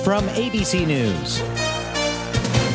From ABC News,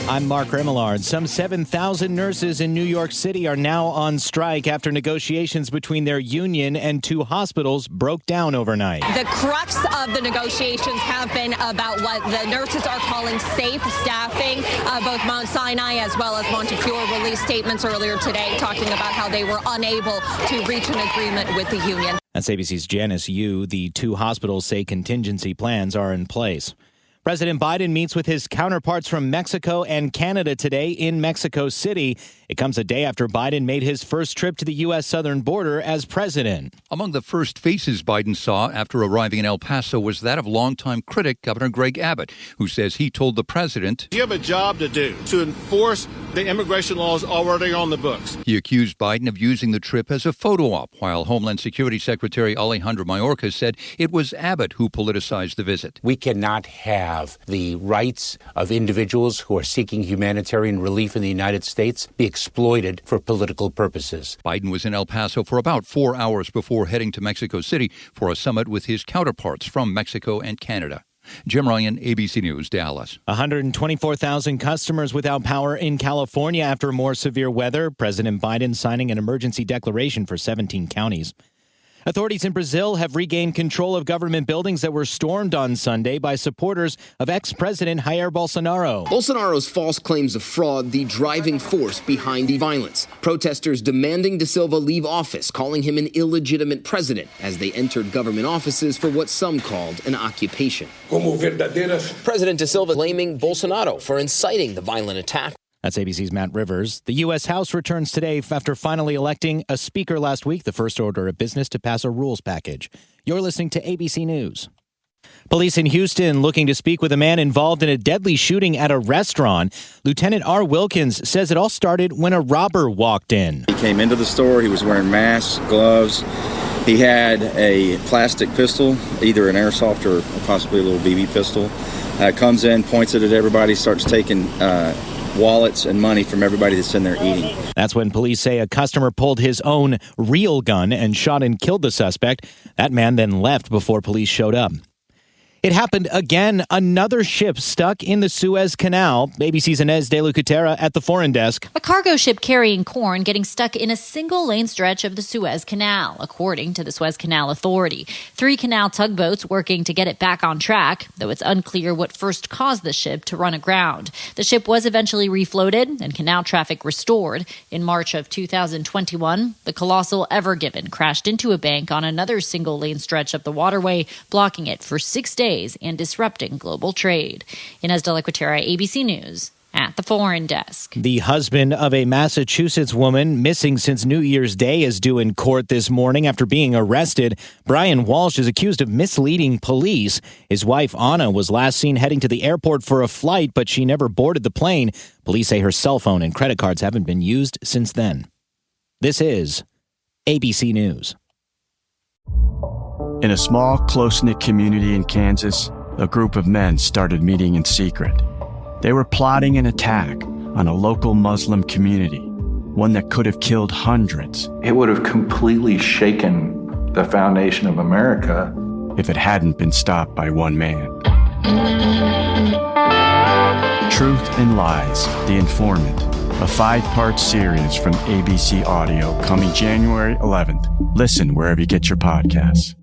I'm Mark Remillard. Some 7,000 nurses in New York City are now on strike after negotiations between their union and two hospitals broke down overnight. The crux of the negotiations have been about what the nurses are calling safe staffing. Both Mount Sinai as well as Montefiore released statements earlier today talking about how they were unable to reach an agreement with the union. That's ABC's Janice Yu. The two hospitals say contingency plans are in place. President Biden meets with his counterparts from Mexico and Canada today in Mexico City. It comes a day after Biden made his first trip to the U.S. southern border as president. Among the first faces Biden saw after arriving in El Paso was that of longtime critic Governor Greg Abbott, who says he told the president, "You have a job to do to enforce the immigration laws already on the books." He accused Biden of using the trip as a photo op, while Homeland Security Secretary Alejandro Mayorkas said it was Abbott who politicized the visit. We cannot have the rights of individuals who are seeking humanitarian relief in the United States be exploited for political purposes. Biden was in El Paso for about 4 hours before heading to Mexico City for a summit with his counterparts from Mexico and Canada. Jim Ryan, ABC News, Dallas. 124,000 customers without power in California after more severe weather. President Biden signing an emergency declaration for 17 counties. Authorities in Brazil have regained control of government buildings that were stormed on Sunday by supporters of ex-president Jair Bolsonaro. Bolsonaro's false claims of fraud, the driving force behind the violence. Protesters demanding De Silva leave office, calling him an illegitimate president as they entered government offices for what some called an occupation. President De Silva blaming Bolsonaro for inciting the violent attack. That's ABC's Matt Rivers. The U.S. House returns today after finally electing a speaker last week, the first order of business to pass a rules package. You're listening to ABC News. Police in Houston looking to speak with a man involved in a deadly shooting at a restaurant. Lieutenant R. Wilkins says it all started when a robber walked in. He came into the store. He was wearing masks, gloves. He had a plastic pistol, either an airsoft or possibly a little BB pistol. Comes in, points it at everybody, starts taking wallets and money from everybody that's in there eating. That's when police say a customer pulled his own real gun and shot and killed the suspect. That man then left before police showed up. It happened again. Another ship stuck in the Suez Canal. ABC's Inez de Lucatera at the foreign desk. A cargo ship carrying corn getting stuck in a single-lane stretch of the Suez Canal, according to the Suez Canal Authority. 3 canal tugboats working to get it back on track, though it's unclear what first caused the ship to run aground. The ship was eventually refloated and canal traffic restored. In March of 2021, the colossal Ever Given crashed into a bank on another single-lane stretch of the waterway, blocking it for 6 days and disrupting global trade. Inez de la Cuetara, ABC News, at the foreign desk. The husband of a Massachusetts woman missing since New Year's Day is due in court this morning after being arrested. Brian Walsh is accused of misleading police. His wife, Anna, was last seen heading to the airport for a flight, but she never boarded the plane. Police say her cell phone and credit cards haven't been used since then. This is ABC News. In a small, close-knit community in Kansas, a group of men started meeting in secret. They were plotting an attack on a local Muslim community, one that could have killed hundreds. It would have completely shaken the foundation of America if it hadn't been stopped by one man. Truth and Lies, The Informant, a 5-part series from ABC Audio coming January 11th. Listen wherever you get your podcasts.